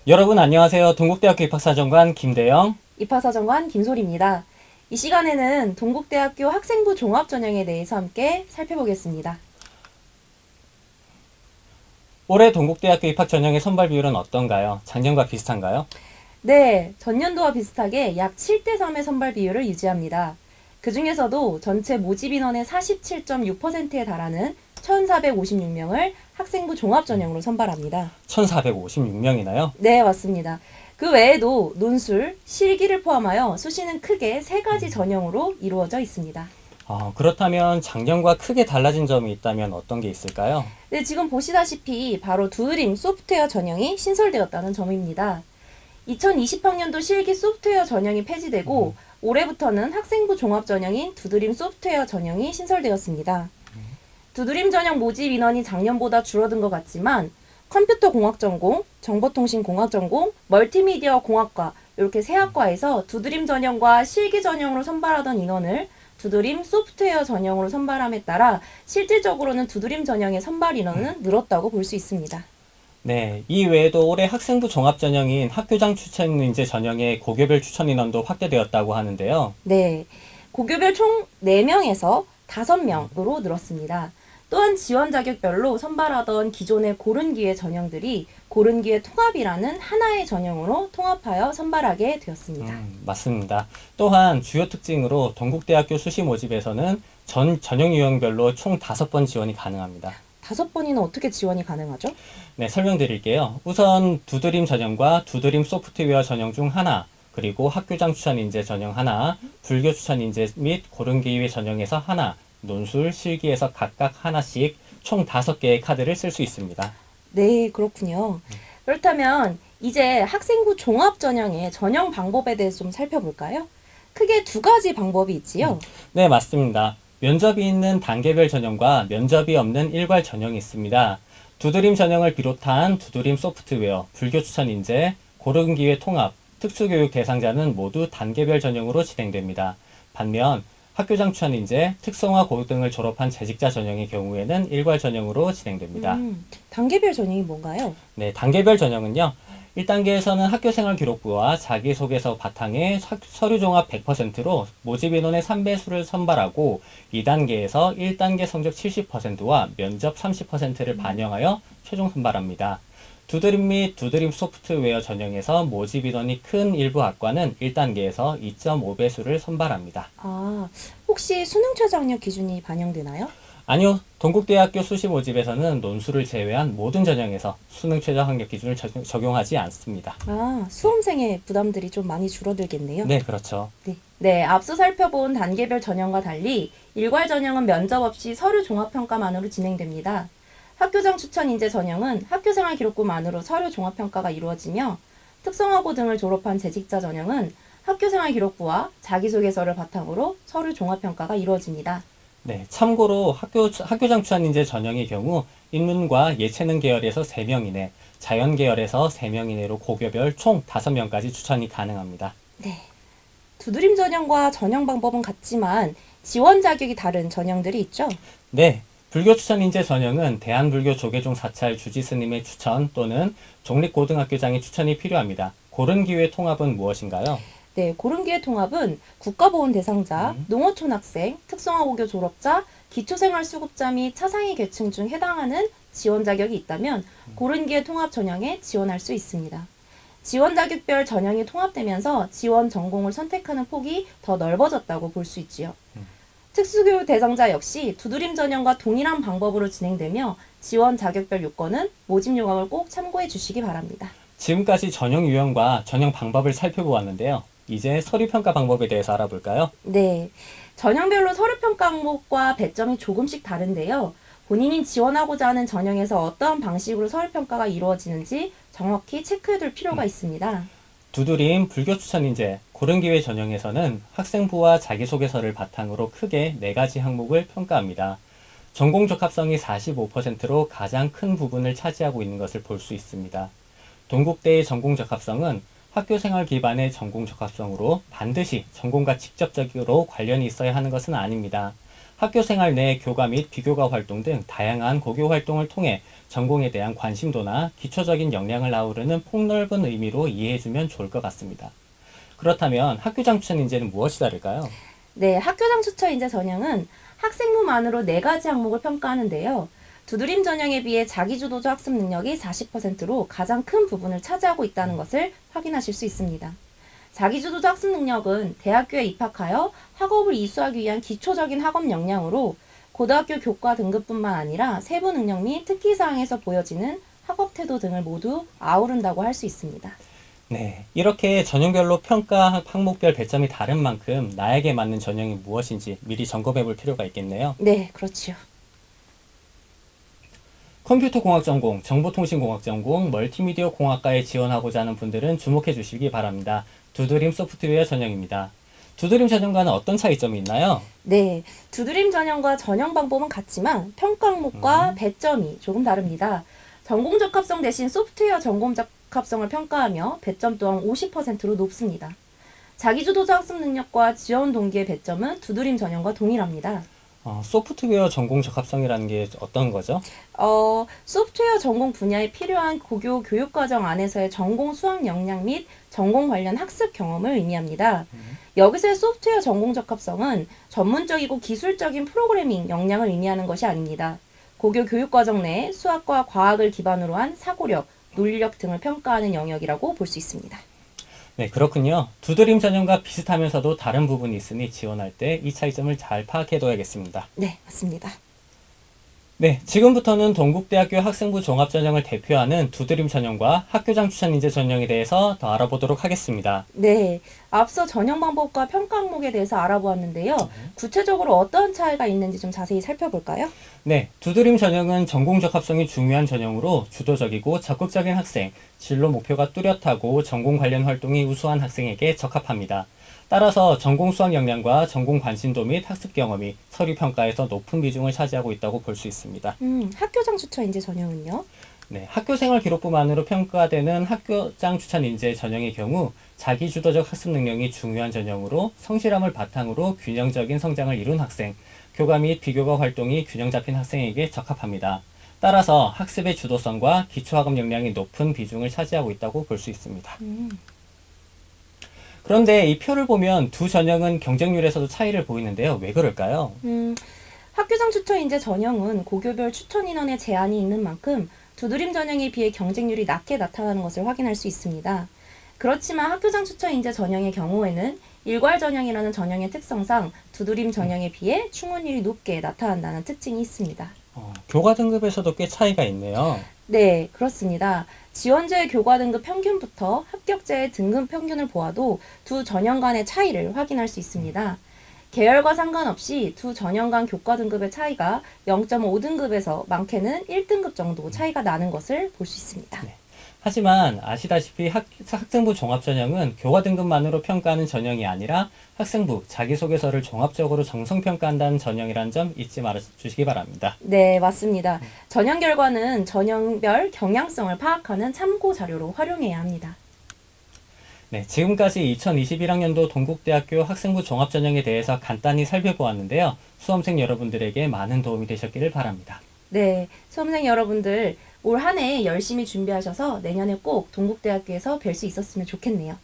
여러분 안녕하세요. 동국대학교 입학사정관 김대영. 입학사정관 김소리입니다. 이 시간에는 동국대학교 학생부 종합전형에 대해서 함께 살펴보겠습니다. 올해 동국대학교 입학 전형의 선발 비율은 어떤가요? 작년과 비슷한가요? 네, 전년도와 비슷하게 약 7대3의 선발 비율을 유지합니다. 그 중에서도 전체 모집 인원의 47.6%에 달하는 1,456명을 학생부 종합전형으로 선발합니다. 1,456명이나요? 네, 맞습니다. 그 외에도 논술, 실기를 포함하여 수시는 크게 세 가지 전형으로 이루어져 있습니다. 그렇다면 작년과 크게 달라진 점이 있다면 어떤 게 있을까요? 네, 지금 보시다시피 바로 두드림 소프트웨어 전형이 신설되었다는 점입니다. 2020학년도 실기 소프트웨어 전형이 폐지되고 올해부터는 학생부 종합 전형인 두드림 소프트웨어 전형이 신설되었습니다. 두드림 전형 모집 인원이 작년보다 줄어든 것 같지만 컴퓨터 공학 전공, 정보통신 공학 전공, 멀티미디어 공학과 이렇게 세 학과에서 두드림 전형과 실기 전형으로 선발하던 인원을 두드림 소프트웨어 전형으로 선발함에 따라 실질적으로는 두드림 전형의 선발 인원은 늘었다고 볼 수 있습니다. 네, 이 외에도 올해 학생부 종합 전형인 학교장 추천 인재 전형의 고교별 추천 인원도 확대되었다고 하는데요. 네, 고교별 총 4명에서 5명으로 늘었습니다. 또한 지원 자격별로 선발하던 기존의 고른기회 전형들이 고른기회 통합이라는 하나의 전형으로 통합하여 선발하게 되었습니다. 맞습니다. 또한 주요 특징으로 동국대학교 수시 모집에서는 전형 유형별로 총 5번 지원이 가능합니다. 5번이나 어떻게 지원이 가능하죠? 네, 설명드릴게요. 우선 두드림 전형과 두드림 소프트웨어 전형 중 하나, 그리고 학교장 추천 인재 전형 하나, 불교 추천 인재 및 고른기회 전형에서 하나, 논술, 실기에서 각각 하나씩 총 5개의 카드를 쓸 수 있습니다. 네, 그렇군요. 그렇다면 이제 학생부 종합 전형의 전형 방법에 대해서 좀 살펴볼까요? 크게 두 가지 방법이 있지요. 네, 맞습니다. 면접이 있는 단계별 전형과 면접이 없는 일괄 전형이 있습니다. 두드림 전형을 비롯한 두드림 소프트웨어, 불교 추천 인재, 고른기회 통합, 특수교육 대상자는 모두 단계별 전형으로 진행됩니다. 반면 학교장 추천 인재, 특성화 고등을 졸업한 재직자 전형의 경우에는 일괄 전형으로 진행됩니다. 단계별 전형이 뭔가요? 네, 단계별 전형은요. 1단계에서는 학교생활 기록부와 자기소개서 바탕에 서류 종합 100%로 모집 인원의 3배수를 선발하고 2단계에서 1단계 성적 70%와 면접 30%를 반영하여 최종 선발합니다. 두드림 및 두드림 소프트웨어 전형에서 모집 인원이 큰 일부 학과는 1단계에서 2.5배수를 선발합니다. 아, 혹시 수능 최저 학력 기준이 반영되나요? 아니요. 동국대학교 수시 모집에서는 논술을 제외한 모든 전형에서 수능 최저 학력 기준을 적용하지 않습니다. 아, 수험생의 부담들이 좀 많이 줄어들겠네요. 네, 그렇죠. 네, 앞서 살펴본 단계별 전형과 달리 일괄 전형은 면접 없이 서류 종합평가만으로 진행됩니다. 학교장 추천 인재 전형은 학교생활 기록부만으로 서류 종합평가가 이루어지며 특성화고 등을 졸업한 재직자 전형은 학교생활 기록부와 자기소개서를 바탕으로 서류 종합평가가 이루어집니다. 네, 참고로 학교장 추천 인재 전형의 경우 인문과 예체능 계열에서 3명 이내, 자연 계열에서 3명 이내로 고교별 총 5명까지 추천이 가능합니다. 네. 두드림 전형과 전형 방법은 같지만 지원 자격이 다른 전형들이 있죠. 네, 불교 추천 인재 전형은 대한불교 조계종 사찰 주지 스님의 추천 또는 종립고등학교장의 추천이 필요합니다. 고른기회 통합은 무엇인가요? 네, 고른기회 통합은 국가보훈 대상자, 농어촌 학생, 특성화고교 졸업자, 기초생활수급자 및 차상위 계층 중 해당하는 지원 자격이 있다면 고른기회 통합 전형에 지원할 수 있습니다. 지원 자격별 전형이 통합되면서 지원 전공을 선택하는 폭이 더 넓어졌다고 볼 수 있지요. 특수교육 대상자 역시 두드림 전형과 동일한 방법으로 진행되며 지원 자격별 요건은 모집 요강을 꼭 참고해 주시기 바랍니다. 지금까지 전형 유형과 전형 방법을 살펴보았는데요. 이제 서류평가 방법에 대해서 알아볼까요? 네, 전형별로 서류평가 항목과 배점이 조금씩 다른데요. 본인이 지원하고자 하는 전형에서 어떠한 방식으로 서류평가가 이루어지는지 정확히 체크해둘 필요가 있습니다. 두드림 불교 추천 인재 고른기회 전형에서는 학생부와 자기소개서를 바탕으로 크게 4가지 항목을 평가합니다. 전공 적합성이 45%로 가장 큰 부분을 차지하고 있는 것을 볼 수 있습니다. 동국대의 전공 적합성은 학교생활 기반의 전공 적합성으로 반드시 전공과 직접적으로 관련이 있어야 하는 것은 아닙니다. 학교 생활 내 교과 및 비교과 활동 등 다양한 고교 활동을 통해 전공에 대한 관심도나 기초적인 역량을 아우르는 폭넓은 의미로 이해해주면 좋을 것 같습니다. 그렇다면 학교장 추천 인재는 무엇이 다를까요? 네, 학교장 추천 인재 전형은 학생부만으로 4가지 항목을 평가하는데요. 두드림 전형에 비해 자기주도적 학습 능력이 40%로 가장 큰 부분을 차지하고 있다는 것을 확인하실 수 있습니다. 자기주도적 학습 능력은 대학교에 입학하여 학업을 이수하기 위한 기초적인 학업 역량으로 고등학교 교과 등급뿐만 아니라 세부 능력 및 특기사항에서 보여지는 학업 태도 등을 모두 아우른다고 할 수 있습니다. 네, 이렇게 전형별로 평가 항목별 배점이 다른 만큼 나에게 맞는 전형이 무엇인지 미리 점검해 볼 필요가 있겠네요. 네, 그렇지요. 컴퓨터공학 전공, 정보통신공학 전공, 멀티미디어 공학과에 지원하고자 하는 분들은 주목해 주시기 바랍니다. 두드림 소프트웨어 전형입니다. 두드림 전형과는 어떤 차이점이 있나요? 네, 두드림 전형과 전형 방법은 같지만 평가 항목과 배점이 조금 다릅니다. 전공 적합성 대신 소프트웨어 전공 적합성을 평가하며 배점 또한 50%로 높습니다. 자기주도적 학습 능력과 지원 동기의 배점은 두드림 전형과 동일합니다. 소프트웨어 전공 적합성이라는 게 어떤 거죠? 소프트웨어 전공 분야에 필요한 고교 교육과정 안에서의 전공 수학 역량 및 전공 관련 학습 경험을 의미합니다. 여기서의 소프트웨어 전공 적합성은 전문적이고 기술적인 프로그래밍 역량을 의미하는 것이 아닙니다. 고교 교육과정 내 수학과 과학을 기반으로 한 사고력, 논리력 등을 평가하는 영역이라고 볼 수 있습니다. 네, 그렇군요. 두드림 전형과 비슷하면서도 다른 부분이 있으니 지원할 때 이 차이점을 잘 파악해둬야겠습니다. 네, 맞습니다. 네, 지금부터는 동국대학교 학생부 종합전형을 대표하는 두드림 전형과 학교장 추천 인재 전형에 대해서 더 알아보도록 하겠습니다. 네, 앞서 전형 방법과 평가 항목에 대해서 알아보았는데요. 구체적으로 어떤 차이가 있는지 좀 자세히 살펴볼까요? 네, 두드림 전형은 전공 적합성이 중요한 전형으로 주도적이고 적극적인 학생, 진로 목표가 뚜렷하고 전공 관련 활동이 우수한 학생에게 적합합니다. 따라서 전공 수학 역량과 전공 관심도 및 학습 경험이 서류 평가에서 높은 비중을 차지하고 있다고 볼 수 있습니다. 학교장 추천 인재 전형은요? 네, 학교생활 기록부만으로 평가되는 학교장 추천 인재 전형의 경우 자기주도적 학습 능력이 중요한 전형으로 성실함을 바탕으로 균형적인 성장을 이룬 학생, 교과 및 비교과 활동이 균형 잡힌 학생에게 적합합니다. 따라서 학습의 주도성과 기초학업 역량이 높은 비중을 차지하고 있다고 볼 수 있습니다. 그런데 이 표를 보면 두 전형은 경쟁률에서도 차이를 보이는데요. 왜 그럴까요? 학교장 추천 인재 전형은 고교별 추천 인원의 제한이 있는 만큼 두드림 전형에 비해 경쟁률이 낮게 나타나는 것을 확인할 수 있습니다. 그렇지만 학교장 추천 인재 전형의 경우에는 일괄 전형이라는 전형의 특성상 두드림 전형에 비해 충원율이 높게 나타난다는 특징이 있습니다. 교과 등급에서도 꽤 차이가 있네요. 네, 그렇습니다. 지원자의 교과 등급 평균부터 합격자의 등급 평균을 보아도 두 전형 간의 차이를 확인할 수 있습니다. 계열과 상관없이 두 전형 간 교과 등급의 차이가 0.5등급에서 많게는 1등급 정도 차이가 나는 것을 볼 수 있습니다. 네. 하지만 아시다시피 학생부 종합전형은 교과 등급만으로 평가하는 전형이 아니라 학생부 자기소개서를 종합적으로 정성평가한다는 전형이라는 점 잊지 말아주시기 바랍니다. 네, 맞습니다. 전형 결과는 전형별 경향성을 파악하는 참고 자료로 활용해야 합니다. 네, 지금까지 2021학년도 동국대학교 학생부 종합전형에 대해서 간단히 살펴보았는데요. 수험생 여러분들에게 많은 도움이 되셨기를 바랍니다. 네, 수험생 여러분들 올 한 해 열심히 준비하셔서 내년에 꼭 동국대학교에서 뵐 수 있었으면 좋겠네요.